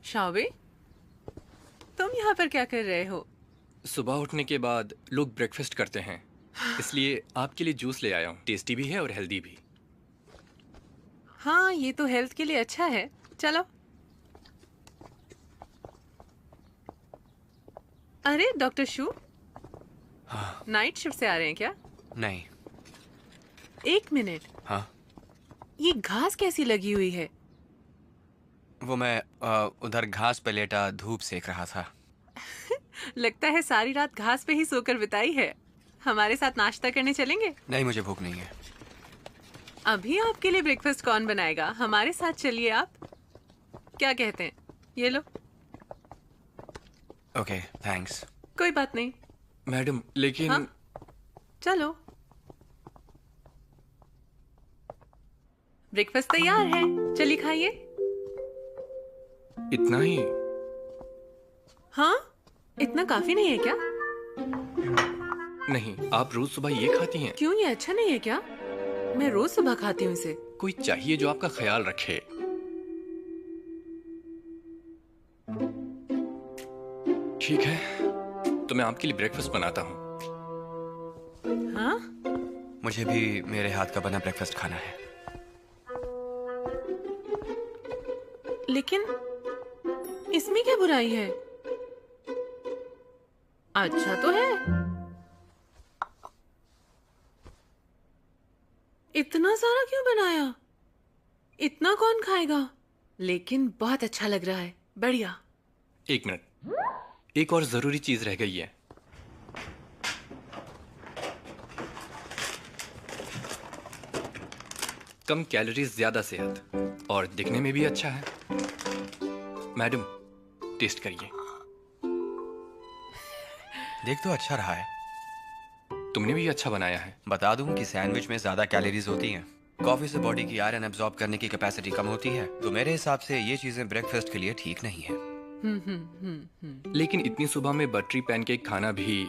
शावे, तुम यहाँ पर क्या कर रहे हो? सुबह उठने के बाद लोग ब्रेकफास्ट करते हैं, इसलिए आपके लिए जूस ले आया हूँ। टेस्टी भी है और हेल्दी भी। हाँ, ये तो हेल्थ के लिए अच्छा है। चलो। अरे डॉक्टर शू, हाँ। नाइट शिफ्ट से आ रहे हैं क्या? नहीं। एक मिनट। हाँ, ये घास कैसी लगी हुई है? वो मैं उधर घास पे लेटा धूप सेक रहा था। लगता है सारी रात घास पे ही सोकर बिताई है। हमारे साथ नाश्ता करने चलेंगे? नहीं, मुझे भूख नहीं है। अभी आपके लिए ब्रेकफास्ट कौन बनाएगा? हमारे साथ चलिए आप। क्या कहते हैं? ये लो। Okay, thanks. कोई बात नहीं। मैडम, लेकिन हाँ? चलो। ब्रेकफास्ट तैयार है, चलिए खाइए। इतना ही? हाँ, इतना काफी नहीं है क्या? नहीं, आप रोज सुबह ये खाती हैं? क्यों, ये अच्छा नहीं है क्या? मैं रोज सुबह खाती हूँ इसे। कोई चाहिए जो आपका ख्याल रखे। ठीक है, तो मैं आपके लिए ब्रेकफास्ट बनाता हूँ। हाँ? मुझे भी मेरे हाथ का बना ब्रेकफास्ट खाना है। लेकिन इसमें क्या बुराई है? अच्छा तो है। इतना सारा क्यों बनाया? इतना कौन खाएगा? लेकिन बहुत अच्छा लग रहा है। बढ़िया। एक मिनट, एक और जरूरी चीज रह गई है। कम कैलोरीज, ज्यादा सेहत और दिखने में भी अच्छा है। मैडम, टेस्ट करिए। देख तो अच्छा रहा है। तुमने भी अच्छा बनाया है। बता दूं कि सैंडविच में ज्यादा कैलोरीज होती हैं। कॉफी से बॉडी की आयरन एब्जॉर्ब करने की कैपेसिटी कम होती है, तो मेरे हिसाब से ये चीजें ब्रेकफास्ट के लिए ठीक नहीं है। लेकिन इतनी सुबह में बटरी पैनकेक खाना भी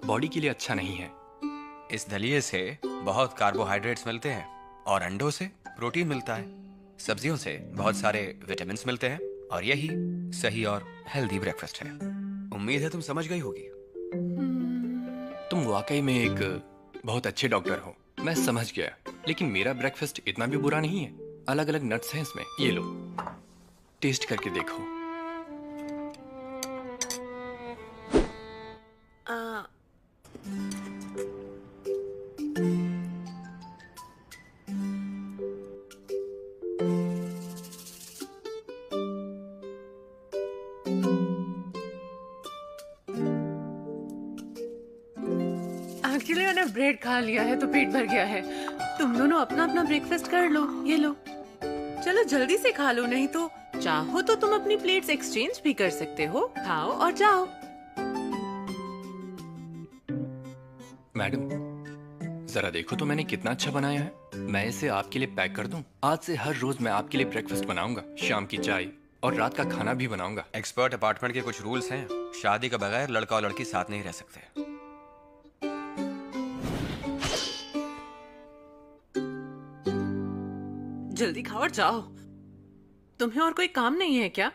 बॉडी के लिए अच्छा नहीं है। इस दलिये से बहुत कार्बोहाइड्रेट्स मिलते हैं और अंडों से प्रोटीन मिलता है। सब्जियों से बहुत सारे विटामिन मिलते हैं और यही सही और हेल्दी ब्रेकफास्ट है। उम्मीद है तुम समझ गई होगी। तुम वाकई में एक बहुत अच्छे डॉक्टर हो, मैं समझ गया। लेकिन मेरा ब्रेकफास्ट इतना भी बुरा नहीं है। अलग अलग नट्स हैं इसमें, ये लो, टेस्ट करके देखो। एक्चुअली मैंने ब्रेड खा लिया है तो पेट भर गया है। तुम दोनों अपना अपना ब्रेकफास्ट कर लो। ये लो, चलो जल्दी से खा लो, नहीं तो चाहो तो तुम अपनी प्लेट्स एक्सचेंज भी कर सकते हो। खाओ और जाओ। मैडम, जरा देखो तो मैंने कितना अच्छा बनाया है। मैं इसे आपके लिए पैक कर दूं। आज से हर रोज मैं आपके लिए ब्रेकफास्ट बनाऊंगा, शाम की चाय और रात का खाना भी बनाऊंगा। एक्सपर्ट अपार्टमेंट के कुछ रूल्स हैं। शादी के बगैर लड़का और लड़की साथ नहीं रह सकते। जल्दी खाओ और जाओ। तुम्हें और कोई काम नहीं है क्या?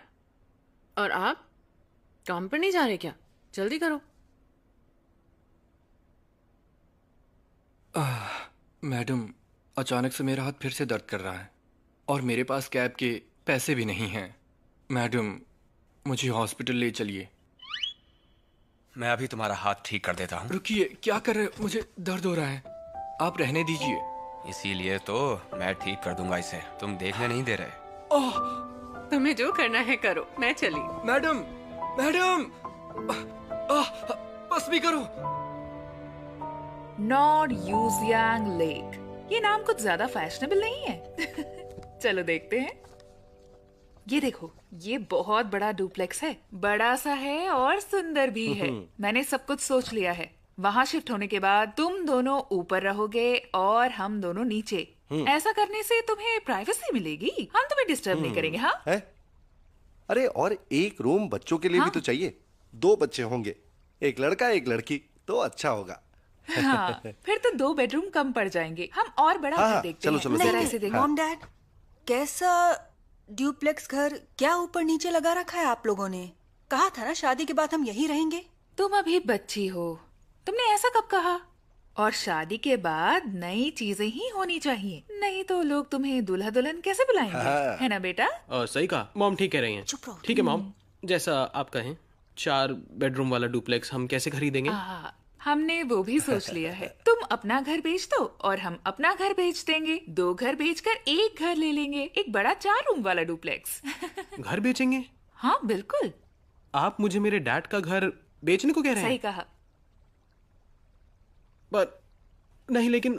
और आप काम पर नहीं जा रहे क्या? जल्दी करो। मैडम, अचानक से मेरा हाथ फिर से दर्द कर रहा है और मेरे पास कैब के पैसे भी नहीं हैं। मैडम, मुझे हॉस्पिटल ले चलिए। मैं अभी तुम्हारा हाथ ठीक कर देता हूँ। रुकिए, क्या कर रहे हो? मुझे दर्द हो रहा है, आप रहने दीजिए। इसीलिए तो मैं ठीक कर दूंगा इसे। तुम देखने नहीं दे रहे। ओह, तुम्हें जो करना है करो, मैं चली। मैडम, मैडम, बस भी करो। नॉर्ड यूजियांग लेक, ये नाम कुछ ज्यादा फैशनेबल नहीं है। चलो देखते हैं। ये देखो, ये बहुत बड़ा डुप्लेक्स है, बड़ा सा है और सुंदर भी है। मैंने सब कुछ सोच लिया है। वहाँ शिफ्ट होने के बाद तुम दोनों ऊपर रहोगे और हम दोनों नीचे। ऐसा करने से तुम्हें प्राइवेसी मिलेगी, हम तुम्हें डिस्टर्ब नहीं करेंगे। हाँ है? अरे और एक रूम बच्चों के लिए भी तो चाहिए। 2 बच्चे होंगे, एक लड़का एक लड़की, तो अच्छा होगा। हाँ, फिर तो 2 बेडरूम कम पड़ जाएंगे। हम और बड़ा हाँ, घर देखते चलो, हैं। चलो, जरा देखते ऐसे हैं। देखो। मॉम डैड, कैसा ड्यूप्लेक्स घर, क्या ऊपर नीचे लगा रखा है आप लोगों ने? कहा था ना शादी के बाद हम यहीं रहेंगे। तुम अभी बच्ची हो, तुमने ऐसा कब कहा? और शादी के बाद नई चीजें ही होनी चाहिए, नहीं तो लोग तुम्हें दूल्हा दुल्हन कैसे बुलाएंगे? है ना बेटा? सही कहा मॉम, ठीक कह रही हैं। चुप रहो। ठीक है मॉम, जैसा आप कहें। 4 बेडरूम वाला डुप्लेक्स हम कैसे खरीदेंगे? हमने वो भी सोच लिया है। तुम अपना घर बेच दो और हम अपना घर बेच देंगे। 2 घर बेचकर एक घर ले लेंगे, एक बड़ा 4 रूम वाला डुप्लेक्स। घर बेचेंगे? हाँ बिल्कुल। आप मुझे मेरे डैड का घर बेचने को कह रहे सही हैं? कहा। पर नहीं, लेकिन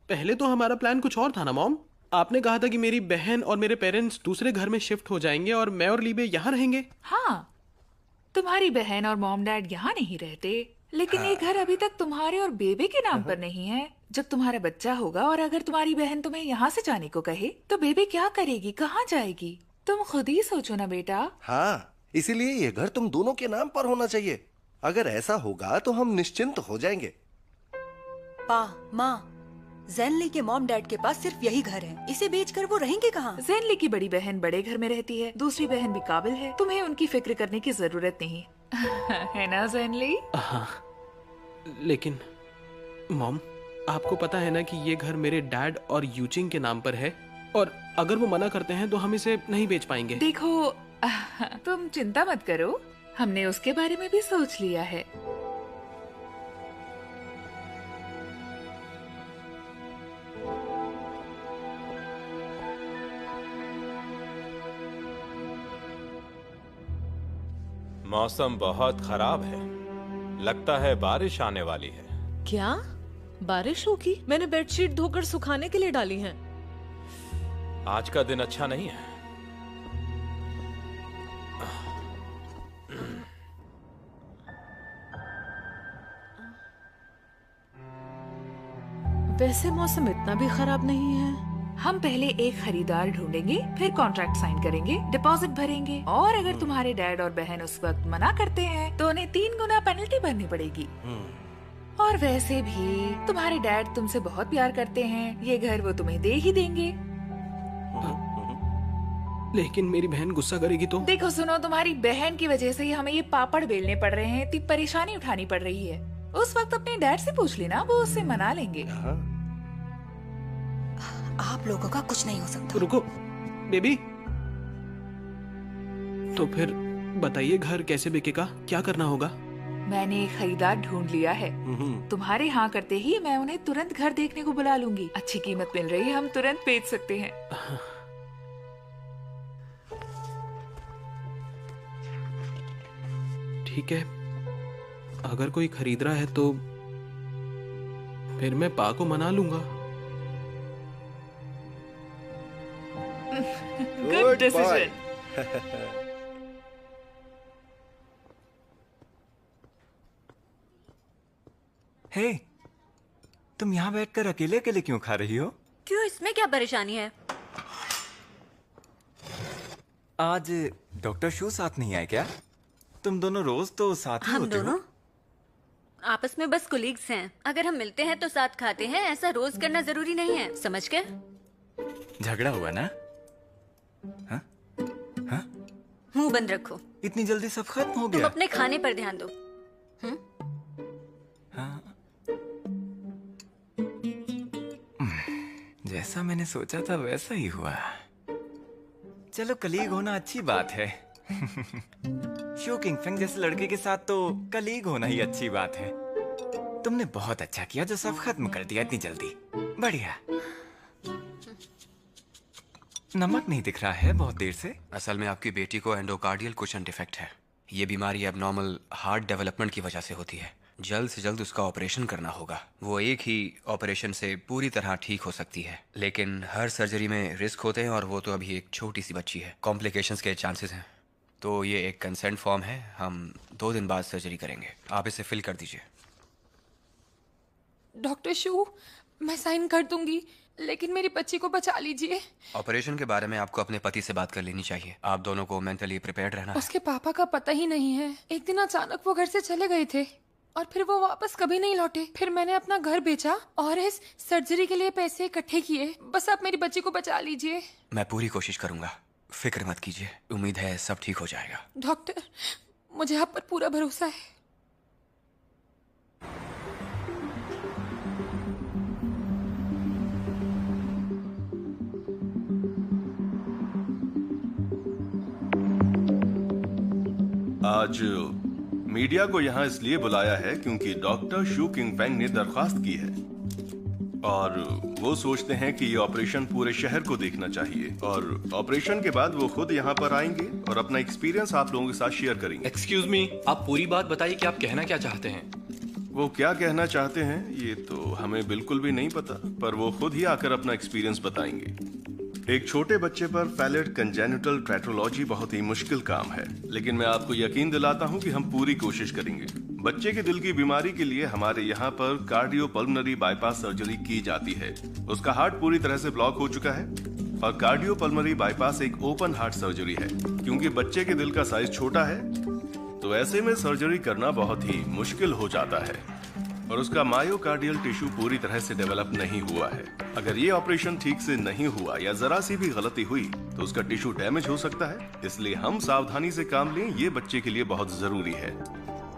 पहले तो हमारा प्लान कुछ और था ना मॉम। आपने कहा था कि मेरी बहन और मेरे पेरेंट्स दूसरे घर में शिफ्ट हो जाएंगे और मैं और लीबे यहाँ रहेंगे। हाँ, तुम्हारी बहन और मॉम डैड यहाँ नहीं रहते, लेकिन ये घर अभी तक तुम्हारे और बेबे के नाम पर नहीं है। जब तुम्हारा बच्चा होगा और अगर तुम्हारी बहन तुम्हें यहाँ से जाने को कहे तो बेबे क्या करेगी, कहाँ जाएगी? तुम खुद ही सोचो ना बेटा। हाँ, इसीलिए ये घर तुम दोनों के नाम पर होना चाहिए। अगर ऐसा होगा तो हम निश्चिंत हो जाएंगे। पा, माँ, ज़ेनली के मॉम डैड के पास सिर्फ यही घर है, इसे बेचकर वो रहेंगे कहाँ? ज़ेनली की बड़ी बहन बड़े घर में रहती है, दूसरी बहन भी काबिल है, तुम्हें उनकी फिक्र करने की जरूरत नहीं। है ना ज़ेनली? हाँ, लेकिन मॉम, आपको पता है ना कि ये घर मेरे डैड और यूचिंग के नाम पर है, और अगर वो मना करते हैं तो हम इसे नहीं बेच पाएंगे। देखो, तुम चिंता मत करो, हमने उसके बारे में भी सोच लिया है। मौसम बहुत खराब है, लगता है बारिश आने वाली है। क्या बारिश होगी? मैंने बेडशीट धोकर सुखाने के लिए डाली हैं। आज का दिन अच्छा नहीं है। वैसे मौसम इतना भी खराब नहीं है। हम पहले एक खरीदार ढूंढेंगे, फिर कॉन्ट्रैक्ट साइन करेंगे, डिपॉजिट भरेंगे, और अगर तुम्हारे डैड और बहन उस वक्त मना करते हैं तो उन्हें 3 गुना पेनल्टी भरनी पड़ेगी। और वैसे भी तुम्हारे डैड तुमसे बहुत प्यार करते हैं, ये घर वो तुम्हें दे ही देंगे। लेकिन मेरी बहन गुस्सा करेगी तो? देखो सुनो, तुम्हारी बहन की वजह से ही हमें ये पापड़ बेलने पड़ रहे हैं, इतनी परेशानी उठानी पड़ रही है। उस वक्त अपने डैड से पूछ लेना, वो उससे मना लेंगे। आप लोगों का कुछ नहीं हो सकता। रुको बेबी, तो फिर बताइए घर कैसे बिकेगा, क्या करना होगा? मैंने एक खरीदार ढूंढ लिया है। तुम्हारे हाँ करते ही मैं उन्हें तुरंत घर देखने को बुला लूंगी। अच्छी कीमत मिल रही है, हम तुरंत बेच सकते हैं। ठीक है, अगर कोई खरीद रहा है तो फिर मैं पा को मना लूंगा। Good decision. हे, तुम यहाँ बैठकर अकेले अकेले क्यों खा रही हो? क्यों, इसमें क्या परेशानी है? आज डॉक्टर शू साथ नहीं आए क्या? तुम दोनों रोज तो साथ ही हम होते दोनों हो। आपस में बस कुलीग्स हैं। अगर हम मिलते हैं तो साथ खाते हैं, ऐसा रोज करना जरूरी नहीं है, समझ गए? झगड़ा हुआ ना? मुंह बंद रखो। इतनी जल्दी सब खत्म हो तुम गया? अपने खाने पर ध्यान दो। जैसा मैंने सोचा था वैसा ही हुआ। चलो, कलीग होना अच्छी बात है। शू किंगफिंग जैसे लड़के के साथ तो कलीग होना ही अच्छी बात है। तुमने बहुत अच्छा किया जो सब खत्म कर दिया इतनी जल्दी। बढ़िया। नमक नहीं दिख रहा है बहुत देर से। असल में आपकी बेटी को एंडोकार्डियल कुशन डिफेक्ट है। ये बीमारी एबनॉर्मल हार्ट डेवलपमेंट की वजह से होती है। जल्द से जल्द उसका ऑपरेशन करना होगा। वो एक ही ऑपरेशन से पूरी तरह ठीक हो सकती है, लेकिन हर सर्जरी में रिस्क होते हैं और वो तो अभी एक छोटी सी बच्ची है। कॉम्प्लिकेशंस के चांसेस हैं। तो ये एक कंसेंट फॉर्म है, हम 2 दिन बाद सर्जरी करेंगे। आप इसे फिल कर दीजिए। डॉक्टर शू, मैं साइन कर दूंगी, लेकिन मेरी बच्ची को बचा लीजिए। ऑपरेशन के बारे में आपको अपने पति से बात कर लेनी चाहिए। आप दोनों को मेंटली प्रिपेयर्ड रहना है। उसके पापा का पता ही नहीं है। एक दिन अचानक वो घर से चले गए थे और फिर वो वापस कभी नहीं लौटे। फिर मैंने अपना घर बेचा और इस सर्जरी के लिए पैसे इकट्ठे किए। बस आप मेरी बच्ची को बचा लीजिए। मैं पूरी कोशिश करूंगा, फिक्र मत कीजिए। उम्मीद है सब ठीक हो जाएगा। डॉक्टर, मुझे आप पर पूरा भरोसा है। आज मीडिया को यहाँ इसलिए बुलाया है क्योंकि डॉक्टर शू किंगफेंग ने दरख्वास्त की है और वो सोचते हैं कि ये ऑपरेशन पूरे शहर को देखना चाहिए और ऑपरेशन के बाद वो खुद यहाँ पर आएंगे और अपना एक्सपीरियंस आप लोगों के साथ शेयर करेंगे। एक्सक्यूज मी, आप पूरी बात बताइए कि आप कहना क्या चाहते हैं। वो क्या कहना चाहते हैं ये तो हमें बिल्कुल भी नहीं पता, पर वो खुद ही आकर अपना एक्सपीरियंस बताएंगे। एक छोटे बच्चे पर पैलेट कंजेनिटल ट्रैटोलॉजी बहुत ही मुश्किल काम है, लेकिन मैं आपको यकीन दिलाता हूं कि हम पूरी कोशिश करेंगे। बच्चे के दिल की बीमारी के लिए हमारे यहाँ पर कार्डियोपल्मोनरी बाईपास सर्जरी की जाती है। उसका हार्ट पूरी तरह से ब्लॉक हो चुका है और कार्डियोपल्मोनरी बाईपास एक ओपन हार्ट सर्जरी है। क्योंकि बच्चे के दिल का साइज छोटा है तो ऐसे में सर्जरी करना बहुत ही मुश्किल हो जाता है और उसका मायोकार्डियल टिश्यू पूरी तरह से डेवलप नहीं हुआ है। अगर ये ऑपरेशन ठीक से नहीं हुआ या जरा सी भी गलती हुई तो उसका टिश्यू डैमेज हो सकता है। इसलिए हम सावधानी से काम लें, ये बच्चे के लिए बहुत जरूरी है।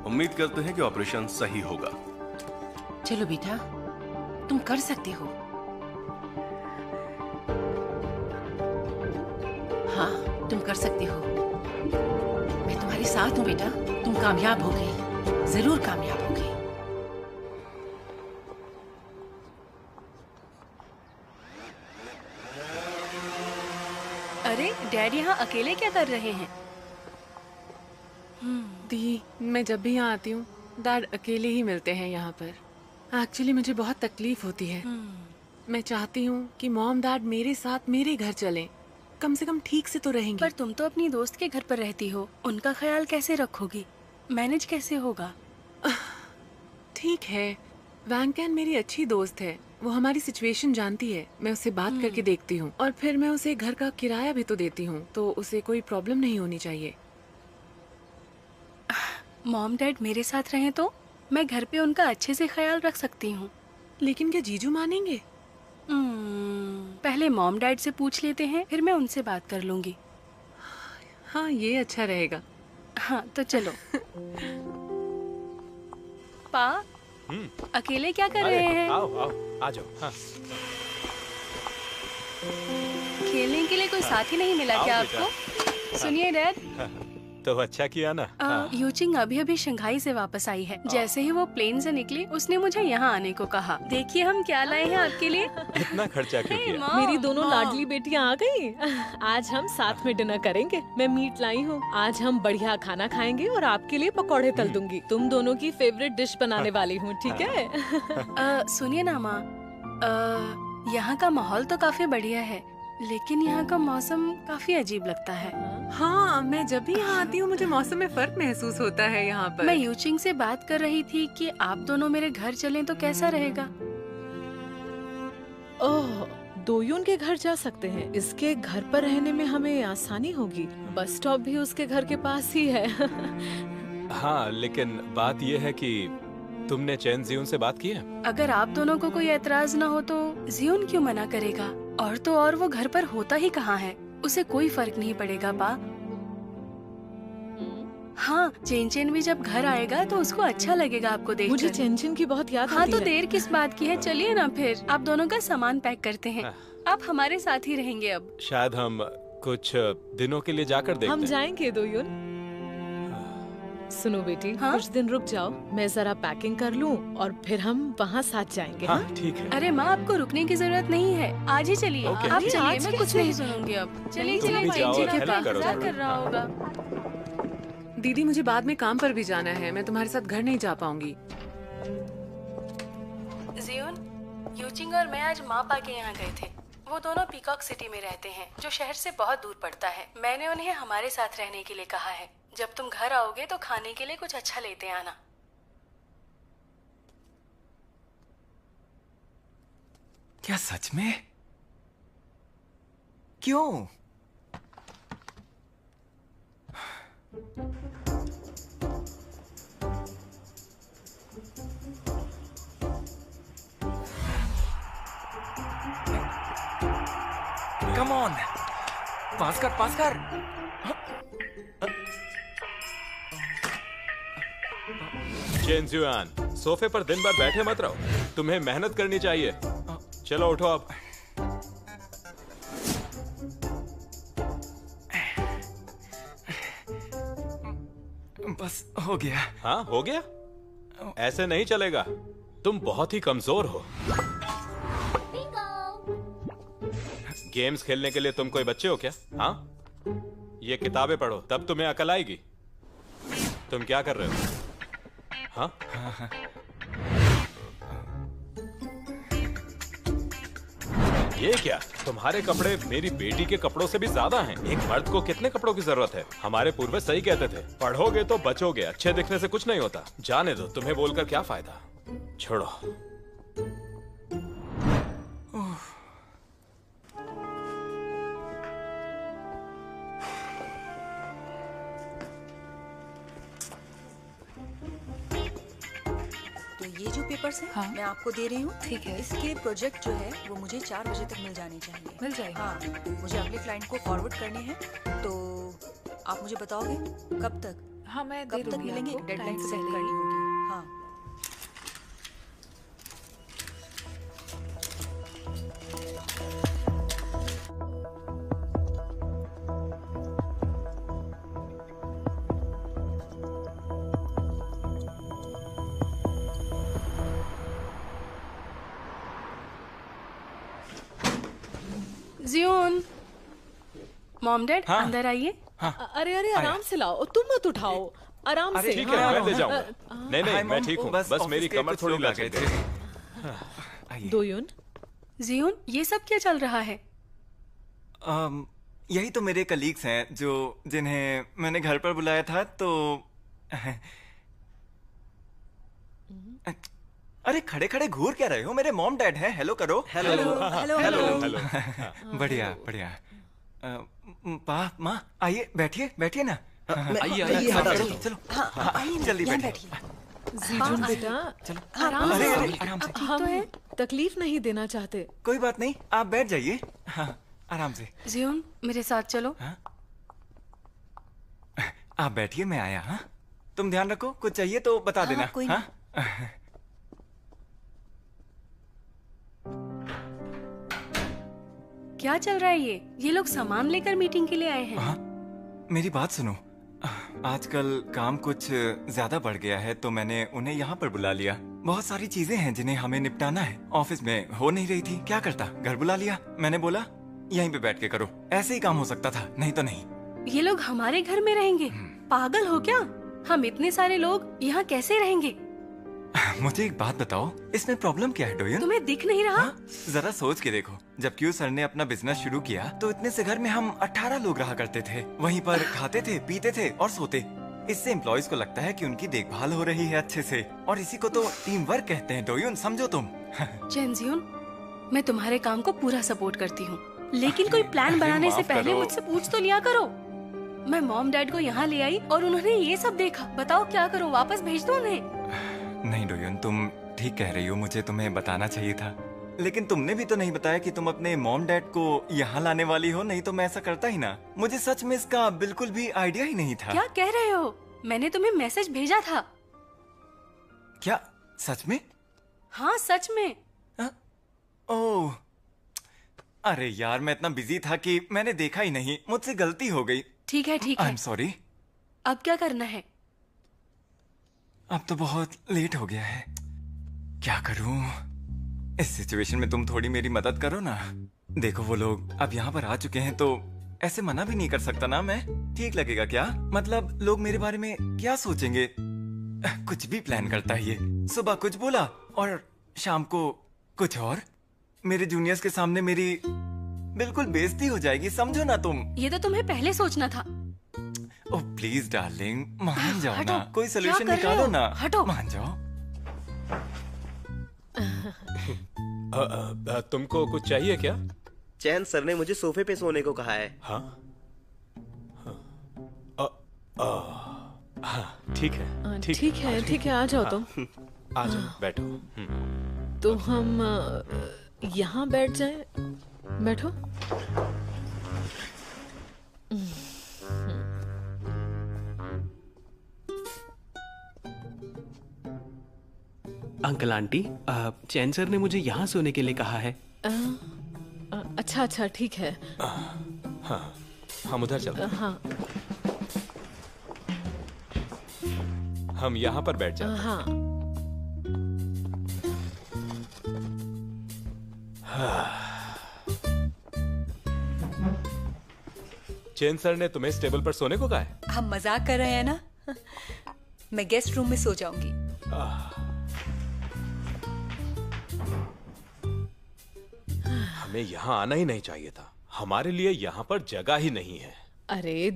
उम्मीद करते हैं कि ऑपरेशन सही होगा। चलो बेटा, तुम कर सकते हो। हाँ, तुम कर सकते हो। मैं तुम्हारे साथ हूँ बेटा। तुम कामयाब होगे, जरूर कामयाब होगे। अरे डैड यहाँ अकेले क्या कर रहे हैं? दी, मैं जब भी यहाँ आती हूँ डैड अकेले ही मिलते हैं यहाँ पर। एक्चुअली मुझे बहुत तकलीफ होती है। मैं चाहती हूँ कि मॉम डैड मेरे साथ मेरे घर चलें, कम से कम ठीक से तो रहेंगे। पर तुम तो अपनी दोस्त के घर पर रहती हो, उनका ख्याल कैसे रखोगी? मैनेज कैसे होगा? ठीक है, वैंकन मेरी अच्छी दोस्त है, वो हमारी सिचुएशन जानती है। मैं उससे बात करके देखती हूँ और फिर मैं उसे घर का किराया भी तो देती हूँ, तो उसे कोई प्रॉब्लम नहीं होनी चाहिए। मॉम डैड मेरे साथ रहें तो मैं घर पे उनका अच्छे से ख्याल रख सकती हूँ। लेकिन क्या जीजू मानेंगे? पहले मॉम डैड से पूछ लेते हैं, फिर मैं उनसे बात कर लूंगी। हाँ, ये अच्छा रहेगा। हाँ तो चलो। पा, अकेले क्या कर रहे हैं? आओ आओ, आ जाओ। हाँ। खेलने के लिए कोई साथी नहीं मिला क्या आपको? सुनिए डैड, तो अच्छा किया ना। यूचिंग अभी अभी शंघाई से वापस आई है। जैसे ही वो प्लेन से निकली उसने मुझे यहाँ आने को कहा। देखिए हम क्या लाए हैं आपके लिए। इतना खर्चा क्यों किया? मेरी दोनों लाडली बेटियां आ गई। आज हम साथ में डिनर करेंगे। मैं मीट लाई हूँ। आज हम बढ़िया खाना खाएंगे और आपके लिए पकौड़े तल दूंगी। तुम दोनों की फेवरेट डिश बनाने वाली हूँ, ठीक है? सुनिए ना माँ, यहाँ का माहौल तो काफी बढ़िया है, लेकिन यहाँ का मौसम काफी अजीब लगता है। हाँ, मैं जब भी यहाँ आती हूँ मुझे मौसम में फर्क महसूस होता है यहाँ पर। मैं यूचिंग से बात कर रही थी कि आप दोनों मेरे घर चलें तो कैसा रहेगा? ओह, दोयुन के घर जा सकते हैं। इसके घर पर रहने में हमें आसानी होगी। बस स्टॉप भी उसके घर के पास ही है। हाँ, लेकिन बात यह है कि तुमने चैन जियोन से बात की है? अगर आप दोनों को कोई एतराज ना हो तो जियोन क्यों मना करेगा? और तो और वो घर पर होता ही कहाँ है, उसे कोई फर्क नहीं पड़ेगा पा। हाँ, चेन चेन भी जब घर आएगा तो उसको अच्छा लगेगा आपको देखकर। मुझे चेन चेन की बहुत याद हाँ आती तो है। देर किस बात की है, चलिए ना फिर। आप दोनों का सामान पैक करते हैं। आप हमारे साथ ही रहेंगे अब। शायद हम कुछ दिनों के लिए जाकर देखते हैं। हम जाएंगे दोयुन। सुनो बेटी, कुछ दिन रुक जाओ, मैं जरा पैकिंग कर लूं और फिर हम वहाँ साथ जाएंगे। हाँ, ठीक है। अरे माँ, आपको रुकने की जरूरत नहीं है, आज ही चलिए। आप चलिए, मैं कुछ नहीं सुनूंगी अब। चलिए चलिए, इंतजार कर रहा होगा। दीदी, मुझे बाद में काम पर भी जाना है, मैं तुम्हारे साथ घर नहीं जा पाऊंगी। यूचिंग और मैं आज माँ पा के यहाँ गए थे। वो दोनों पीकॉक सिटी में रहते हैं, जो शहर से बहुत दूर पड़ता है। मैंने उन्हें हमारे साथ रहने के लिए कहा है। जब तुम घर आओगे तो खाने के लिए कुछ अच्छा लेते आना। क्या सच में? क्यों? कम ऑन, पास कर, पास कर। चेन जुआन, सोफे पर दिन भर बैठे मत रहो, तुम्हें मेहनत करनी चाहिए। चलो उठो अब। बस हो गया। हाँ हो गया? ऐसे नहीं चलेगा, तुम बहुत ही कमजोर हो। गेम्स खेलने के लिए तुम कोई बच्चे हो क्या? हाँ, ये किताबें पढ़ो तब तुम्हें अकल आएगी। तुम क्या कर रहे हो? हाँ? ये क्या? तुम्हारे कपड़े मेरी बेटी के कपड़ों से भी ज्यादा हैं। एक मर्द को कितने कपड़ों की जरूरत है? हमारे पूर्वज सही कहते थे, पढ़ोगे तो बचोगे, अच्छे दिखने से कुछ नहीं होता। जाने दो, तुम्हें बोलकर क्या फायदा, छोड़ो। ये जो पेपर्स हैं, हाँ? मैं आपको दे रही हूँ। ठीक है। इसके प्रोजेक्ट जो है वो मुझे 4 बजे तक मिल जाने चाहिए। मिल जाएगा। हाँ, मुझे अगले क्लाइंट को फॉरवर्ड करने हैं, तो आप मुझे बताओगे कब तक? हाँ, मैं कब तक मिलेंगे? डेडलाइन सेट करनी होगी। हाँ। जियोन, मॉम डैड हाँ? अंदर आइए। अरे अरे आराम से लाओ, तुम मत उठाओ, आराम से। ठीक है, मैं ले जाऊंगा। नहीं नहीं, मैं ठीक हूँ, बस मेरी कमर थोड़ी लग गई थी। दोयुन, जियोन, ये सब क्या चल रहा है? यही तो मेरे कलीग्स हैं जो जिन्हें मैंने घर पर बुलाया था। तो अरे खड़े खड़े घूर क्या रहे हो? मेरे मॉम डैड हैं, हेलो करो। Hello hello hello. बढ़िया बढ़िया। पा माँ आइए, बैठिए बैठिए ना। आइए आइए, चलो चलो, आइए जल्दी बैठिए। जीजून बेटा, आराम से, आराम से। हम तकलीफ नहीं देना चाहते। कोई बात नहीं, आप बैठ जाइए। हाँ, आराम से। जियोन, मेरे साथ चलो। आप बैठिए, मैं आया। हाँ, तुम ध्यान रखो, कुछ चाहिए तो बता देना। कोई हाँ? क्या चल रहा है ये लोग सामान लेकर मीटिंग के लिए आए हैं। हाँ, मेरी बात सुनो। आजकल काम कुछ ज्यादा बढ़ गया है, तो मैंने उन्हें यहाँ पर बुला लिया। बहुत सारी चीजें हैं जिन्हें हमें निपटाना है। ऑफिस में हो नहीं रही थी, क्या करता, घर बुला लिया। मैंने बोला यहीं पे बैठ के करो, ऐसे ही काम हो सकता था, नहीं तो नहीं। ये लोग हमारे घर में रहेंगे? पागल हो क्या? हम इतने सारे लोग यहाँ कैसे रहेंगे? मुझे एक बात बताओ, इसमें प्रॉब्लम क्या है डोयन? तुम्हें दिख नहीं रहा? जरा सोच के देखो, जब क्यू सर ने अपना बिजनेस शुरू किया तो इतने से घर में हम 18 लोग रहा करते थे। वहीं पर खाते थे, पीते थे और सोते। इससे एम्प्लॉइज को लगता है कि उनकी देखभाल हो रही है अच्छे से, और इसी को तो टीम वर्क कहते हैं डोयन, समझो तुम। चेनजियोन, मैं तुम्हारे काम को पूरा सपोर्ट करती हूँ, लेकिन कोई प्लान बनाने से पहले मुझसे पूछ तो लिया करो। मैं मॉम डैड को यहाँ ले आई और उन्होंने ये सब देखा। बताओ क्या करूँ, वापस भेज दो उन्हें? नहीं डोयन, तुम ठीक कह रही हो, मुझे तुम्हें बताना चाहिए था, लेकिन तुमने भी तो नहीं बताया कि तुम अपने मॉम डैड को यहाँ लाने वाली हो, नहीं तो मैं ऐसा करता ही ना। मुझे सच में इसका बिल्कुल भी आइडिया ही नहीं था। क्या कह रहे हो? मैंने तुम्हें मैसेज भेजा था। क्या सच में? हाँ सच में। ओह, अरे यार, मैं इतना बिजी था कि मैंने देखा ही नहीं, मुझसे गलती हो गई। ठीक है ठीक है। I am sorry. अब क्या करना है? अब तो बहुत लेट हो गया है, क्या करूं? इस सिचुएशन में तुम थोड़ी मेरी मदद करो ना। देखो वो लोग अब यहाँ पर आ चुके हैं, तो ऐसे मना भी नहीं कर सकता ना मैं। ठीक लगेगा क्या? मतलब लोग मेरे बारे में क्या सोचेंगे? कुछ भी प्लान करता है ये। सुबह कुछ बोला और शाम को कुछ और। मेरे जूनियर्स के सामने मेरी बिल्कुल बेइज्जती हो जाएगी, समझो ना तुम। ये तो तुम्हें पहले सोचना था। ओह प्लीज डार्लिंग, मान जाओ हटो, ना, कोई क्या सोल्यूशन कर रहे निकालो हो? ना। हटो। मान जाओ। तुमको कुछ चाहिए क्या? चैन सर ने मुझे सोफे पे सोने को कहा है। हाँ ठीक है ठीक है ठीक है, आ जाओ तुम। आ जाओ, बैठो। तो हम यहाँ बैठ जाएं? बैठो। अंकल आंटी, चैन सर ने मुझे यहाँ सोने के लिए कहा है। अच्छा अच्छा ठीक है। हाँ हम उधर चलते हैं। हाँ हम यहाँ पर बैठ जाते हैं। हाँ चैन सर ने तुम्हें इस टेबल पर सोने को कहा है? हम मजाक कर रहे हैं ना। मैं गेस्ट रूम में सो जाऊंगी। हमें यहाँ आना ही नहीं चाहिए था। हमारे लिए यहाँ पर जगह ही नहीं है। अरे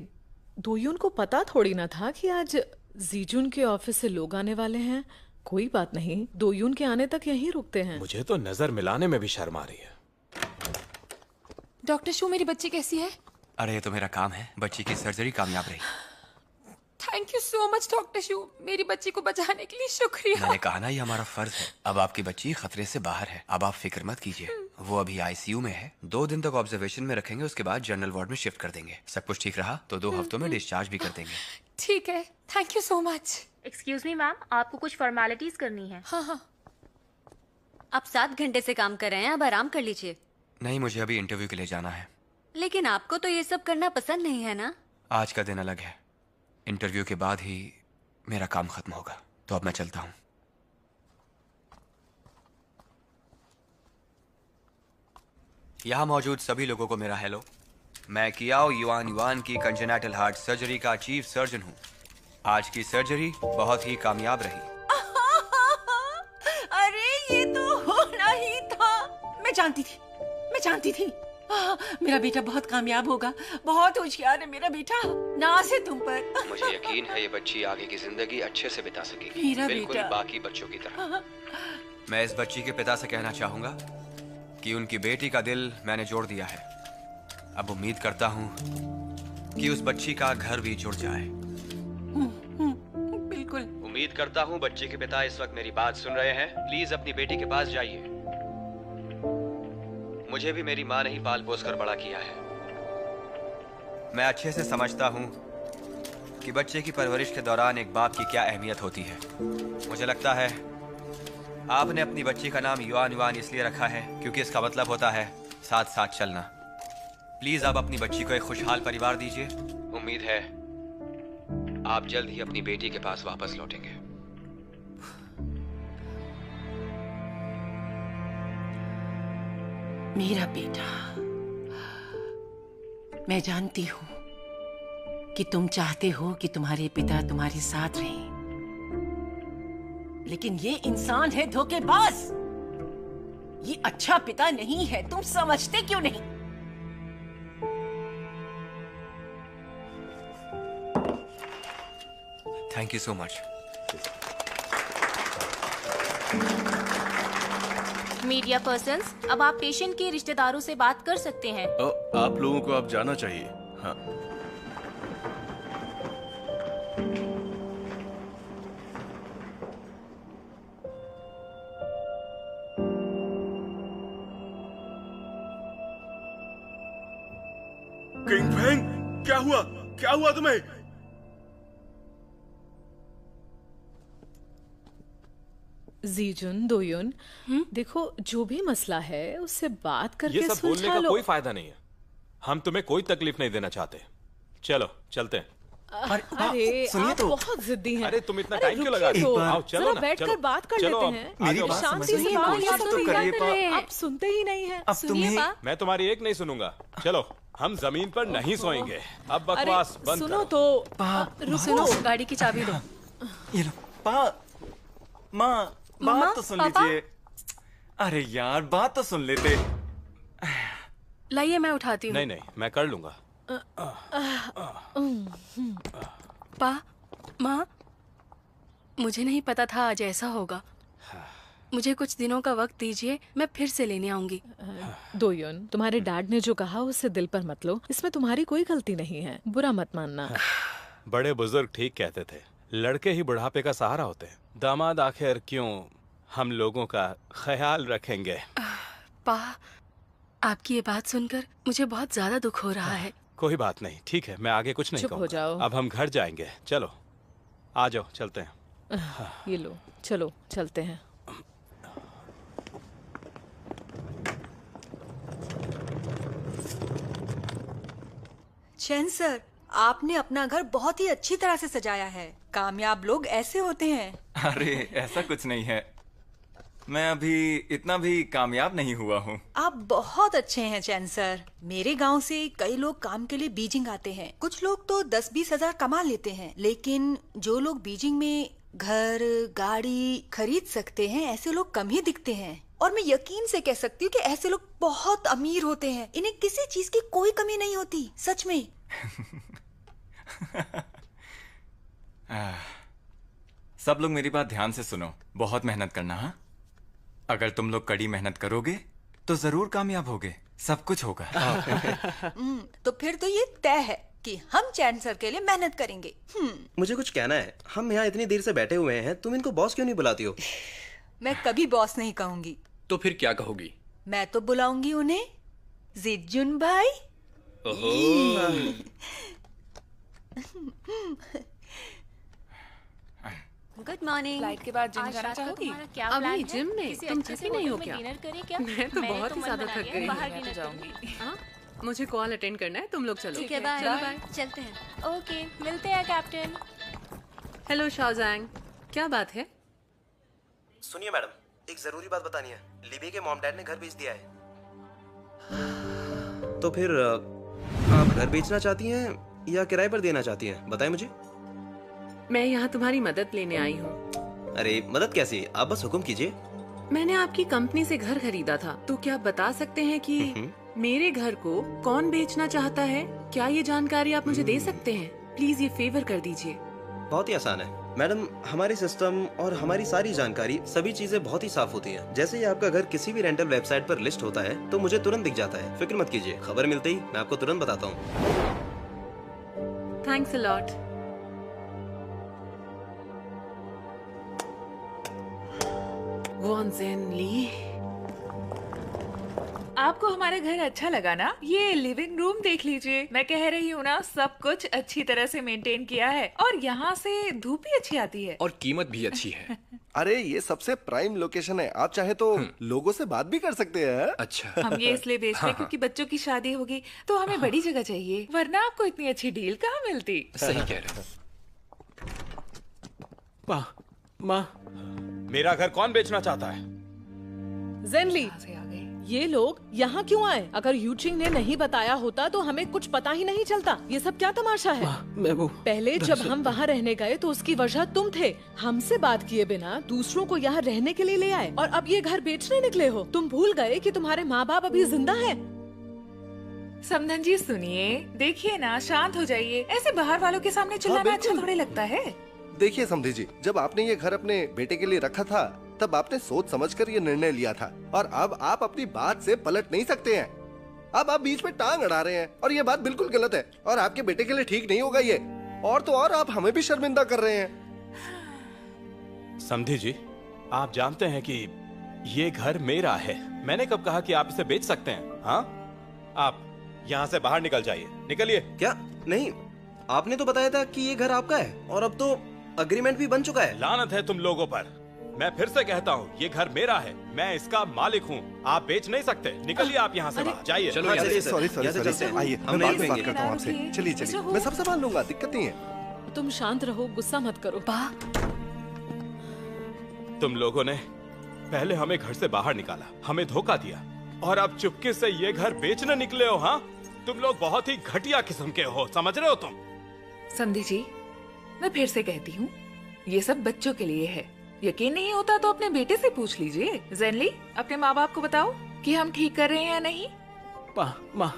दोयुन को पता थोड़ी ना था कि आज जीजुन के ऑफिस से लोग आने वाले हैं। कोई बात नहीं, दोयुन के आने तक यहीं रुकते हैं। मुझे तो नजर मिलाने में भी शर्म आ रही है। डॉक्टर शू, मेरी बच्ची कैसी है? अरे ये तो मेरा काम है, बच्ची की सर्जरी कामयाब रही। Thank you so much doctor Shu, मेरी बच्ची को बचाने के लिए शुक्रिया। मैंने कहा ना, ये हमारा फर्ज है। अब आपकी बच्ची खतरे से बाहर है, अब आप फिक्र मत कीजिए। वो अभी आईसीयू में है, 2 दिन तक ऑब्जर्वेशन में रखेंगे, उसके बाद जनरल वार्ड में शिफ्ट कर देंगे। सब कुछ ठीक रहा तो 2 हफ्तों में डिस्चार्ज भी कर देंगे। ठीक है, thank you so much. Excuse me ma'am, आपको कुछ फॉर्मेलिटीज करनी है। हाँ हाँ। आप 7 घंटे से काम कर रहे हैं, अब आराम कर लीजिए। नहीं, मुझे अभी इंटरव्यू के लिए जाना है। लेकिन आपको तो ये सब करना पसंद नहीं है ना? आज का दिन अलग है, इंटरव्यू के बाद ही मेरा काम खत्म होगा, तो अब मैं चलता हूँ। यहाँ मौजूद सभी लोगों को मेरा हेलो। मैं कियाओ युआन युआन की कंजेनिटल हार्ट सर्जरी का चीफ सर्जन हूँ। आज की सर्जरी बहुत ही कामयाब रही। अरे ये तो होना ही था। मैं जानती थी मेरा बेटा बहुत कामयाब होगा। बहुत होशियार है मेरा बेटा। नाज है तुम पर। मुझे यकीन है ये बच्ची आगे की जिंदगी अच्छे से बिता सकेगी, मेरा बिल्कुल बेटा। बाकी बच्चों की तरह। मैं इस बच्ची के पिता से कहना चाहूंगा कि उनकी बेटी का दिल मैंने जोड़ दिया है। अब उम्मीद करता हूँ कि उस बच्ची का घर भी जुड़ जाए। बिल्कुल। उम्मीद करता हूँ बच्ची के पिता इस वक्त मेरी बात सुन रहे हैं। प्लीज अपनी बेटी के पास जाइए। मुझे भी मेरी माँ ने ही पाल पोस कर बड़ा किया है। मैं अच्छे से समझता हूँ कि बच्चे की परवरिश के दौरान एक बाप की क्या अहमियत होती है। मुझे लगता है आपने अपनी बच्ची का नाम युआन युआन इसलिए रखा है क्योंकि इसका मतलब होता है साथ साथ चलना। प्लीज आप अपनी बच्ची को एक खुशहाल परिवार दीजिए। उम्मीद है आप जल्द ही अपनी बेटी के पास वापस लौटेंगे। मेरा बेटा, मैं जानती हूँ कि तुम चाहते हो कि तुम्हारे पिता तुम्हारे साथ रहें, लेकिन ये इंसान है धोखेबाज। ये अच्छा पिता नहीं है, तुम समझते क्यों नहीं? Thank you so much. Media persons, अब आप पेशेंट के रिश्तेदारों से बात कर सकते हैं। आप लोगों को अब जाना चाहिए। हाँ। किंग फैंग, क्या हुआ तुम्हें? जीजुन, दोयुन, देखो जो भी मसला है उससे बात करके ये सब बोलने सुलझा का लो। कोई फायदा नहीं है। हम तुम्हें कोई तकलीफ नहीं देना चाहते। चलो चलते हैं। अरे सुनिए आप तो। बहुत जिद्दी हैं। अरे तुम इतना अरे टाइम क्यों रुकिए लगा रही तो। हो? आओ, चलो जरा ना, बैठकर चलो। बात कर चलो, लेते हैं। मेरी बात शांति समझने से की बात कोशिश तो कर करिए, रहे पा। हैं। आप सुनते ही नहीं हैं। अब सुनिए पा। मैं तुम्हारी एक नहीं सुनूंगा। चलो हम जमीन पर नहीं सोएंगे। अब बकवास अरे बंद सुनो करो। तो सुनो, गाड़ी की चाबी दो। ये लो, माँ, मम्मा, बात तो सुन पापा? लीजिए। अरे यार बात तो सुन लेते। लाइए मैं उठाती हूँ। नहीं नहीं, मैं कर लूंगा। पा, माँ, मुझे नहीं पता था आज ऐसा होगा। मुझे कुछ दिनों का वक्त दीजिए, मैं फिर से लेने आऊंगी। दोयुन, तुम्हारे डैड ने जो कहा उससे दिल पर मत लो। इसमें तुम्हारी कोई गलती नहीं है, बुरा मत मानना। बड़े बुजुर्ग ठीक कहते थे, लड़के ही बुढ़ापे का सहारा होते हैं। दामाद आखिर क्यों हम लोगों का ख्याल रखेंगे। पा, आपकी ये बात सुनकर मुझे बहुत ज्यादा दुख हो रहा है। कोई बात नहीं, ठीक है, मैं आगे कुछ नहीं चुप हो कहूँगा। जाओ। अब हम घर जाएंगे, चलो आ जाओ, चलते हैं। ये लो, चलो चलते हैं। चैन सर, आपने अपना घर बहुत ही अच्छी तरह से सजाया है। कामयाब लोग ऐसे होते हैं। अरे ऐसा कुछ नहीं है, मैं अभी इतना भी कामयाब नहीं हुआ हूँ। आप बहुत अच्छे हैं चैन सर। मेरे गांव से कई लोग काम के लिए बीजिंग आते हैं। कुछ लोग तो 10-20 हजार कमा लेते हैं, लेकिन जो लोग बीजिंग में घर गाड़ी खरीद सकते हैं, ऐसे लोग कम ही दिखते हैं। और मैं यकीन से कह सकती हूँ कि ऐसे लोग बहुत अमीर होते हैं। इन्हें किसी चीज की कोई कमी नहीं होती, सच में। सब लोग मेरी बात ध्यान से सुनो, बहुत मेहनत करना। हाँ, अगर तुम लोग कड़ी मेहनत करोगे तो जरूर कामयाब होगे, सब कुछ होगा। तो फिर तो ये तय है कि हम चैन सर के लिए मेहनत करेंगे। मुझे कुछ कहना है। हम यहाँ इतनी देर से बैठे हुए हैं, तुम इनको बॉस क्यों नहीं बुलाती हो? मैं कभी बॉस नहीं कहूंगी। तो फिर क्या कहोगी? मैं तो बुलाऊंगी उन्हें जिजुन भाई। Good morning. फ्लाइट के बाद जिम आज जाना रात को चाहोगी? तुम्हारा क्या अभी प्लान है? जिम में? किसी तुम अच्छे थकी से नहीं हो होटल में क्या? डिनर करें क्या? मैं तो मैंने बहुत ही मन ज्यादा बना थक लिया गई है, हूँ। बाहर मैं तो डिनर जाऊंगी। करेंगे। हाँ, मुझे कॉल अटेंड करना है, तुम लोग चलो। ठीक है, बाय बाय। चलते हैं। ओके, मिलते हैं कैप्टन। हेलो शाओजैंग, क्या बात है? सुनिए मैडम, एक जरूरी बात बतानी है। लिबी के मॉम डैड ने घर बेच दिया है। तो फिर आप घर बेचना चाहती हैं या किराए पर देना चाहती हैं? बताएं मुझे। मैं यहाँ तुम्हारी मदद लेने आई हूँ। अरे मदद कैसी? आप बस हुक्म कीजिए। मैंने आपकी कंपनी से घर खरीदा था, तो क्या आप बता सकते हैं कि मेरे घर को कौन बेचना चाहता है? क्या ये जानकारी आप मुझे दे सकते हैं? प्लीज ये फेवर कर दीजिए। बहुत ही आसान है मैडम, हमारी सिस्टम और हमारी सारी जानकारी, सभी चीजें बहुत ही साफ होती हैं। जैसे ही आपका घर किसी भी रेंटल वेबसाइट पर लिस्ट होता है तो मुझे तुरंत दिख जाता है। फिक्र मत कीजिए, खबर मिलते ही मैं आपको तुरंत बताता हूँ। Thanks a lot. Won Zen Li, आपको हमारा घर अच्छा लगा ना? ये लिविंग रूम देख लीजिए। मैं कह रही हूँ ना, सब कुछ अच्छी तरह से मेंटेन किया है और यहाँ से धूप भी अच्छी आती है और कीमत भी अच्छी है। अरे ये सबसे प्राइम लोकेशन है। आप चाहे तो लोगों से बात भी कर सकते हैं। अच्छा, हम ये इसलिए बेचते हैं क्योंकि बच्चों की शादी होगी तो हमें बड़ी जगह चाहिए, वरना आपको इतनी अच्छी डील कहाँ मिलती। सही कह रहे हो। माँ, मेरा घर कौन बेचना चाहता है? जेनली, ये लोग यहाँ क्यों आए? अगर यूचिंग ने नहीं बताया होता तो हमें कुछ पता ही नहीं चलता। ये सब क्या तमाशा है? मैं वो पहले जब हम वहाँ रहने गए तो उसकी वजह तुम थे। हमसे बात किए बिना दूसरों को यहाँ रहने के लिए ले आए और अब ये घर बेचने निकले हो। तुम भूल गए कि तुम्हारे माँ बाप अभी जिंदा हैं। समधन जी सुनिए, देखिए ना, शांत हो जाइए। ऐसे बाहर वालों के सामने चिल्लाना अच्छा थोड़े लगता है। देखिए समधी जी, जब आपने ये घर अपने बेटे के लिए रखा था तब आपने सोच समझकर ये निर्णय लिया था, और अब आप अपनी बात से पलट नहीं सकते हैं। अब आप बीच में टांग अड़ा रहे हैं और ये बात बिल्कुल गलत है और आपके बेटे के लिए ठीक नहीं होगा ये। और तो और आप हमें भी शर्मिंदा कर रहे हैं। समधी जी, आप जानते हैं कि ये घर मेरा है। मैंने कब कहा कि आप इसे बेच सकते हैं? हाँ, आप यहाँ से बाहर निकल जाइए, निकलिए। क्या? नहीं, आपने तो बताया था कि ये घर आपका है और अब तो अग्रीमेंट भी बन चुका है। लानत है तुम लोगों पर। मैं फिर से कहता हूँ, ये घर मेरा है, मैं इसका मालिक हूँ। आप बेच नहीं सकते। निकलिए आप यहाँ से बाहर जाइए। चलो सॉरी आइए, मैं बाद में बात करता हूँ आपसे। चलिए चलिए, मैं सब संभाल लूंगा, दिक्कत नहीं है। तुम शांत रहो, गुस्सा मत करो। तुम लोगों ने पहले हमें घर से बाहर निकाला, हमें धोखा दिया और अब चुपके से ये घर बेचने निकले हो। हाँ, तुम लोग बहुत ही घटिया किस्म के हो, समझ रहे हो तुम? समधी जी, मैं फिर से कहती हूँ, ये सब बच्चों के लिए है। यकीन नहीं होता तो अपने बेटे से पूछ लीजिए। जेनली, अपने माँ बाप को बताओ कि हम ठीक कर रहे हैं या नहीं। माँ,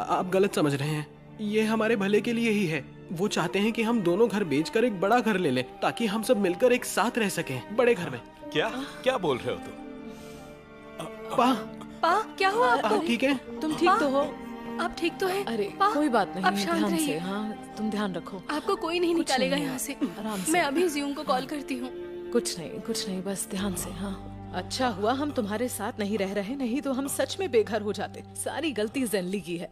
आप गलत समझ रहे हैं। ये हमारे भले के लिए ही है। वो चाहते हैं कि हम दोनों घर बेचकर एक बड़ा घर ले लें ताकि हम सब मिलकर एक साथ रह सकें बड़े घर में। क्या क्या बोल रहे हो तुम? पा, क्या हुआ आपको? ठीक है? तुम ठीक तो हो? आप ठीक तो हैं? अरे कोई बात नहीं, आप शांत ध्यान से। रहिए। हाँ, तुम ध्यान रखो। आपको कोई नहीं कुछ निकालेगा नहीं यहाँ से। आराम से। मैं अभी ज़्यूम को कॉल करती हूँ। कुछ नहीं, बस ध्यान से। हाँ, अच्छा हुआ हम तुम्हारे साथ नहीं रह रहे, नहीं तो हम सच में बेघर हो जाते। सारी गलती जेनली की है।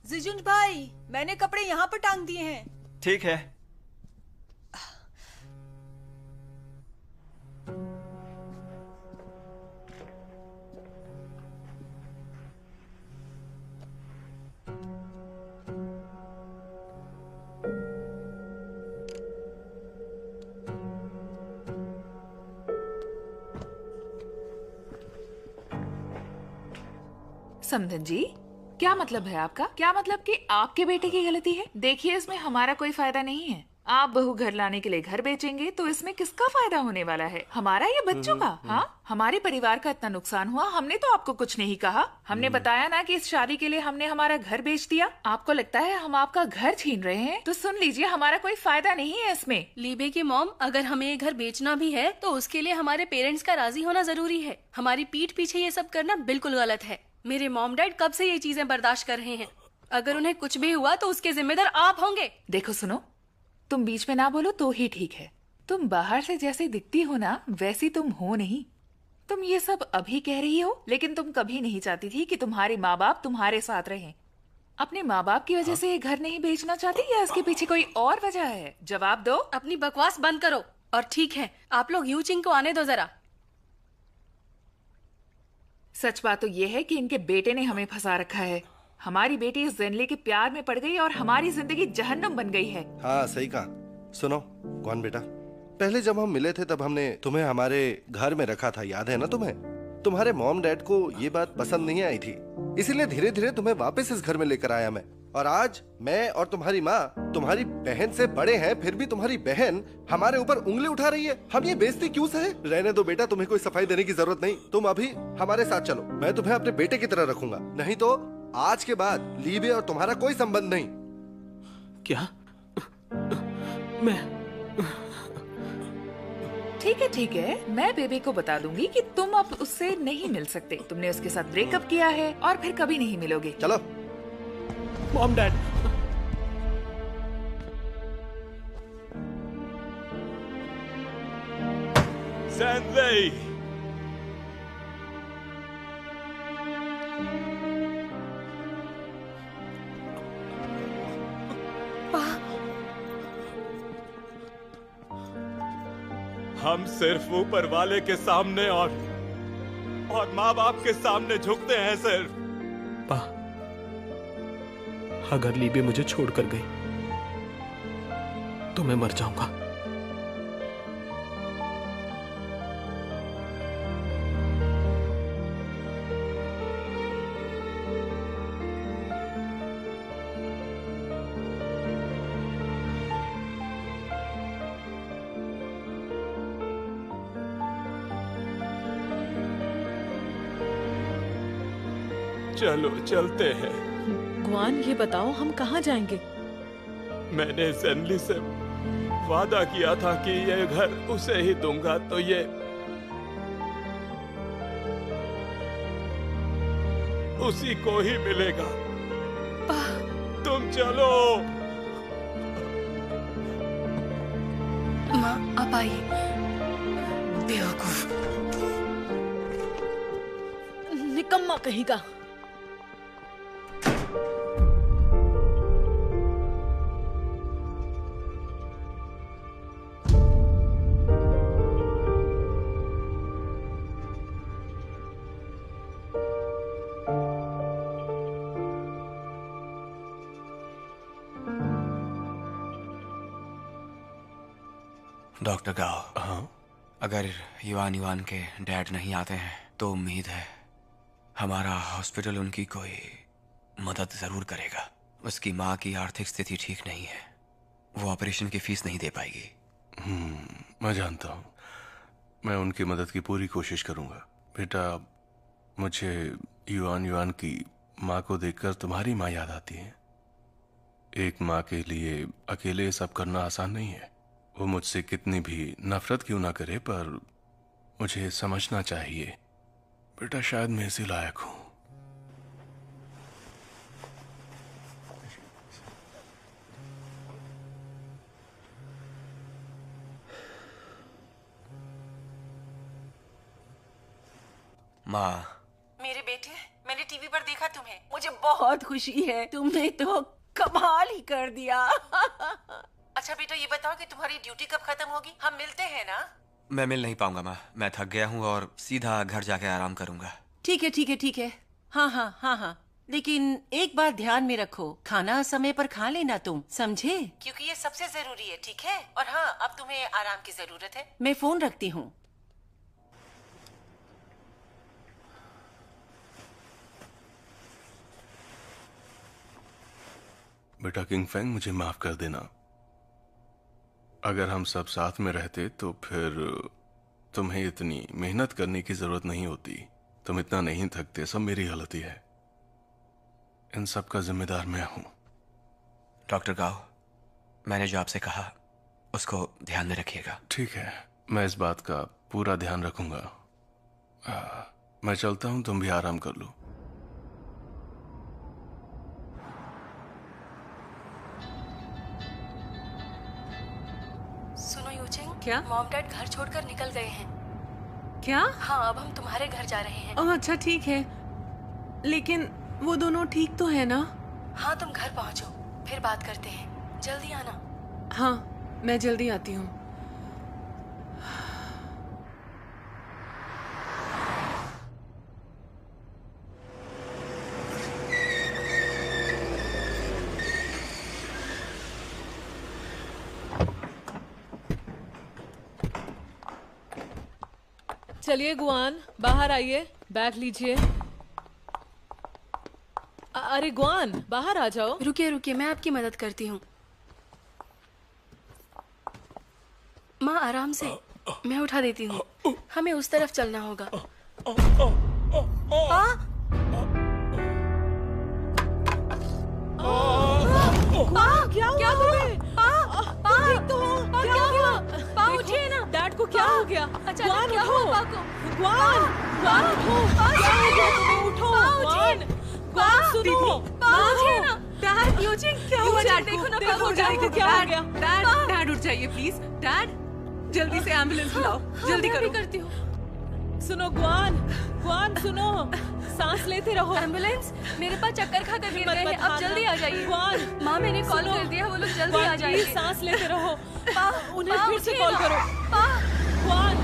जिजुन भाई, मैंने कपड़े यहाँ पर टांग दिए हैं। ठीक है। समधन जी, क्या मतलब है आपका? क्या मतलब कि आपके बेटे की गलती है? देखिए, इसमें हमारा कोई फायदा नहीं है। आप बहू घर लाने के लिए घर बेचेंगे तो इसमें किसका फायदा होने वाला है? हमारा या बच्चों का? हाँ, हमारे परिवार का इतना नुकसान हुआ, हमने तो आपको कुछ नहीं कहा। हमने बताया ना कि इस शादी के लिए हमने हमारा घर बेच दिया। आपको लगता है हम आपका घर छीन रहे हैं? तो सुन लीजिए, हमारा कोई फायदा नहीं है इसमें। लीबे की मॉम, अगर हमें ये घर बेचना भी है तो उसके लिए हमारे पेरेंट्स का राजी होना जरूरी है। हमारी पीठ पीछे ये सब करना बिल्कुल गलत है। मेरे मॉम डैड कब से ये चीजें बर्दाश्त कर रहे हैं। अगर उन्हें कुछ भी हुआ तो उसके जिम्मेदार आप होंगे। देखो सुनो, तुम बीच में ना बोलो तो ही ठीक है। तुम बाहर से जैसी दिखती हो ना, वैसी तुम हो नहीं। तुम ये सब अभी कह रही हो, लेकिन तुम कभी नहीं चाहती थी कि तुम्हारे माँ बाप तुम्हारे साथ रहें। अपने माँ बाप की वजह से ये घर नहीं बेचना चाहती या इसके पीछे कोई और वजह है? जवाब दो। अपनी बकवास बंद करो। और ठीक है, आप लोग यूचिंग को आने दो जरा। सच बात तो ये है कि इनके बेटे ने हमें फंसा रखा है। हमारी बेटी इस जेनली के प्यार में पड़ गई और हमारी जिंदगी जहन्नुम बन गई है। हाँ, सही कहा। सुनो, कौन बेटा, पहले जब हम मिले थे तब हमने तुम्हें हमारे घर में रखा था, याद है ना तुम्हें? तुम्हारे मॉम डैड को ये बात पसंद नहीं आई थी, इसीलिए धीरे धीरे तुम्हें वापस इस घर में लेकर आया मैं। और आज मैं और तुम्हारी माँ तुम्हारी बहन से बड़े हैं, फिर भी तुम्हारी बहन हमारे ऊपर उंगली उठा रही है। हम ये बेइज्जती क्यों सहे? रहने दो बेटा, तुम्हें कोई सफाई देने की जरूरत नहीं। तुम अभी हमारे साथ चलो, मैं तुम्हें अपने बेटे की तरह रखूंगा। नहीं तो आज के बाद लीबे और तुम्हारा कोई संबंध नहीं। क्या? मैं ठीक है, मैं बेबी को बता दूंगी कि तुम अब उससे नहीं मिल सकते। तुमने उसके साथ ब्रेकअप किया है और फिर कभी नहीं मिलोगे। चलो। मॉम डैड, जेनली, हम सिर्फ ऊपर वाले के सामने और माँ बाप के सामने झुकते हैं सिर्फ। पा, अगर लीबे मुझे छोड़कर गई तो मैं मर जाऊंगा। चलो चलते हैं। गुआन, ये बताओ हम कहाँ जाएंगे? मैंने जेनली से वादा किया था कि ये घर उसे ही दूंगा, तो ये उसी को ही मिलेगा। तुम चलो। माँ, आप आइए। बेवकूफ, निकम्मा कहीं का। डॉक्टर गाओ, हाँ? अगर युवान के डैड नहीं आते हैं तो उम्मीद है हमारा हॉस्पिटल उनकी कोई मदद जरूर करेगा। उसकी माँ की आर्थिक स्थिति ठीक नहीं है। वो ऑपरेशन की फीस नहीं दे पाएगी। मैं जानता हूँ। मैं उनकी मदद की पूरी कोशिश करूंगा। बेटा, मुझे युआन की माँ को देखकर तुम्हारी माँ याद आती है। एक माँ के लिए अकेले सब करना आसान नहीं है। वो मुझसे कितनी भी नफरत क्यों ना करे, पर मुझे समझना चाहिए। बेटा, शायद मैं इसी लायक हूँ। माँ, मेरे बेटे, मैंने टीवी पर देखा तुम्हें। मुझे बहुत खुशी है। तुमने तो कमाल ही कर दिया। अच्छा बेटा, ये बताओ कि तुम्हारी ड्यूटी कब खत्म होगी? हम मिलते हैं ना? मैं मिल नहीं पाऊंगा माँ। मैं थक गया हूँ और सीधा घर जाके आराम करूंगा। ठीक है ठीक है ठीक है। हाँ, लेकिन एक बात ध्यान में रखो, खाना समय पर खा लेना तुम, समझे? क्योंकि ये सबसे जरूरी है, ठीक है? और हाँ, अब तुम्हें आराम की जरूरत है। मैं फोन रखती हूँ। बेटा किंग फेंग, मुझे माफ कर देना। अगर हम सब साथ में रहते तो फिर तुम्हें इतनी मेहनत करने की जरूरत नहीं होती। तुम इतना नहीं थकते। सब मेरी गलती है। इन सब का जिम्मेदार मैं हूं। डॉक्टर गाओ, मैंने जो आपसे कहा उसको ध्यान में रखिएगा। ठीक है, मैं इस बात का पूरा ध्यान रखूंगा। मैं चलता हूं, तुम भी आराम कर लो। सुनो यूचिंग, क्या? मॉम डैड घर छोड़कर निकल गए हैं। क्या? हाँ, अब हम तुम्हारे घर जा रहे हैं। ओह अच्छा, ठीक है। लेकिन वो दोनों ठीक तो है ना? हाँ, तुम घर पहुँचो, फिर बात करते हैं। जल्दी आना। हाँ, मैं जल्दी आती हूँ। चलिए गुआन, बाहर आइए, बैग लीजिए। अरे गुआन, बाहर आ जाओ। रुकिए रुकिए, मैं आपकी मदद करती हूँ। माँ आराम से, मैं उठा देती हूँ। हमें उस तरफ चलना होगा। क्या हुआ? उठिए ना। डैड को क्या हो गया? अचानक क्या हुआ पापा को? गुआन उठो। क्या हो गया तुम्हें? उठो गुआन, सुनो। उठिए ना। डैड, यूचिंग, क्या हुआ? डैड देखो ना, देखो, क्या डैड को क्या हो गया? डैड उठ जाइए प्लीज। डैड, जल्दी से एम्बुलेंस बुलाओ। जल्दी करो। करती हूँ। सुनो गुआन सुनो, सांस लेते रहो। एम्बुलेंस? मेरे पास चक्कर खा कर गिर गए हैं। अब जल्दी आ जाइए। गुआन, माँ मैंने कॉल कर दिया, वो लोग जल्दी आ जाएंगे। सांस लेते रहो। उन्हें फिर से कॉल करो। गुआन,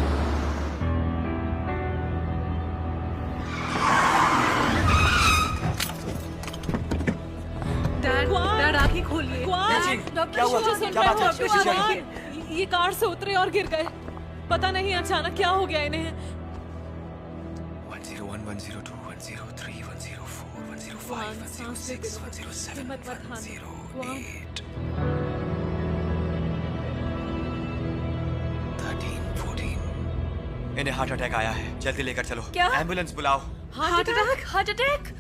डैड आंखें खोलिए। डॉक्टर मुझे सुन रहे हो? गुआन, ये कार से उतरे और गिर गए। पता नहीं अचानक क्या हो गया इन्हें। 101, 102, 103, 104, 105, 106, 107, 108, 13, 14। इन्हें हार्ट अटैक आया है। जल्दी लेकर चलो। क्या? एम्बुलेंस बुलाओ। Heart attack? Heart attack?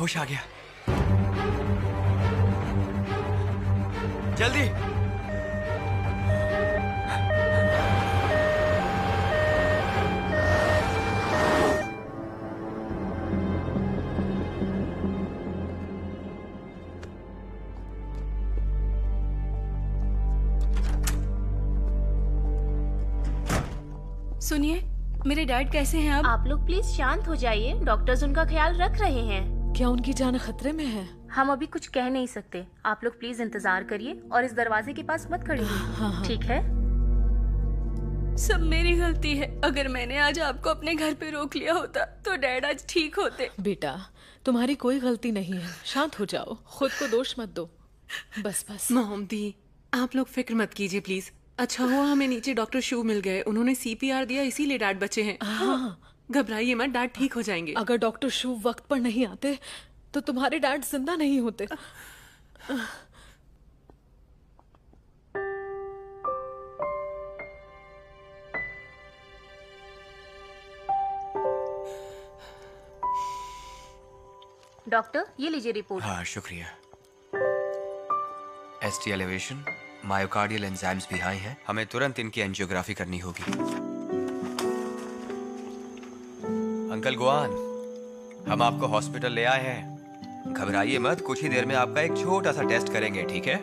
होश आ गया। जल्दी। सुनिए, मेरे डैड कैसे हैं अब? आप लोग प्लीज शांत हो जाइए, डॉक्टर्स उनका ख्याल रख रहे हैं। क्या उनकी जान खतरे में है? हम अभी कुछ कह नहीं सकते, आप लोग प्लीज इंतजार करिए और इस दरवाजे के पास मत खड़े होइए, ठीक है? सब मेरी गलती है। अगर मैंने आज आपको अपने घर पे रोक लिया होता तो डैड आज ठीक होते। बेटा, तुम्हारी कोई गलती नहीं है, शांत हो जाओ, खुद को दोष मत दो। बस बस। मॉम दी, आप लोग फिक्र मत कीजिए प्लीज। अच्छा हुआ हमें नीचे डॉक्टर शू मिल गए, उन्होंने CPR दिया, इसीलिए डैड बचे हैं। हाँ, घबराइए मत, डैड ठीक हो जाएंगे। अगर डॉक्टर शू वक्त पर नहीं आते तो तुम्हारे डैड जिंदा नहीं होते। डॉक्टर, ये लीजिए रिपोर्ट। हाँ, शुक्रिया। ST एलिवेशन, मायोकार्डियल एंजाइम्स भी हाई हैं। हमें तुरंत इनकी एंजियोग्राफी करनी होगी। अंकल गुआन, हम आपको हॉस्पिटल ले आए हैं। घबराइए मत, कुछ ही देर में आपका एक छोटा सा टेस्ट करेंगे, ठीक है?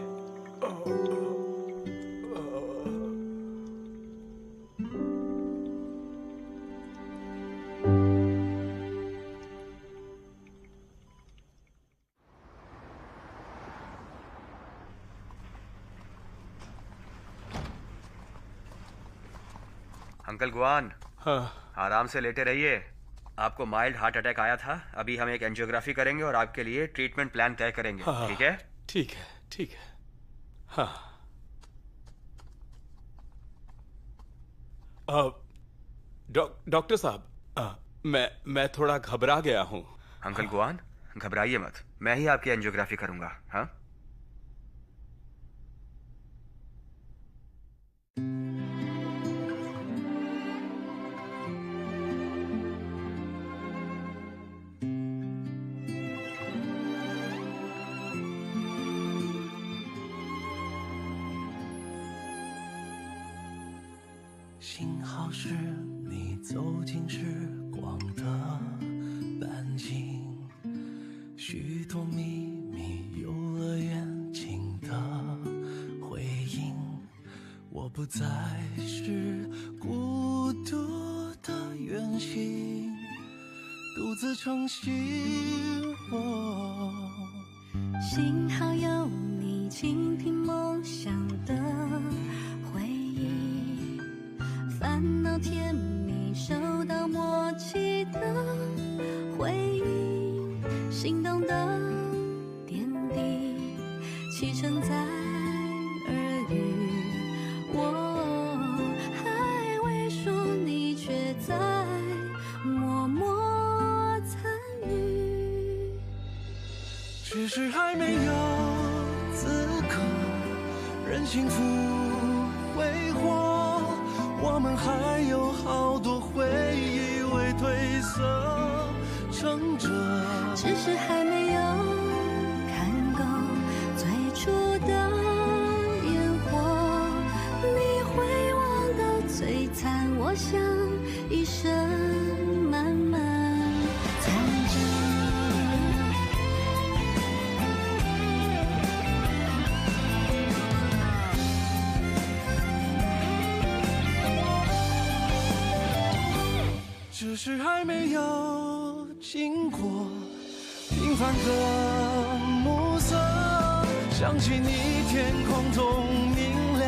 अंकल गुआन, हाँ। आराम से लेटे रहिए। आपको माइल्ड हार्ट अटैक आया था। अभी हम एक एंजियोग्राफी करेंगे और आपके लिए ट्रीटमेंट प्लान तय करेंगे, हाँ, ठीक है? ठीक है, ठीक है। हाँ। डॉक्टर साहब, मैं थोड़ा घबरा गया हूँ। अंकल गुआन, घबराइए मत, मैं ही आपकी एंजियोग्राफी करूंगा। हाँ,是你走进时光的半径，许多秘密游乐园情的回应。我不再是孤独的远行，独自撑起我。幸好有你倾听梦想的回忆，烦恼甜蜜收到默契的回应，心动的点滴启程在耳语，我还未说，你却在默默参与，只是还没有资格任幸福挥霍，我们还有好多回忆未褪色撑着，只是还没有看够最初的烟火，你会忘到最惨，我想一生慢慢藏着。只是还没有经过平凡的暮色，想起你天空中明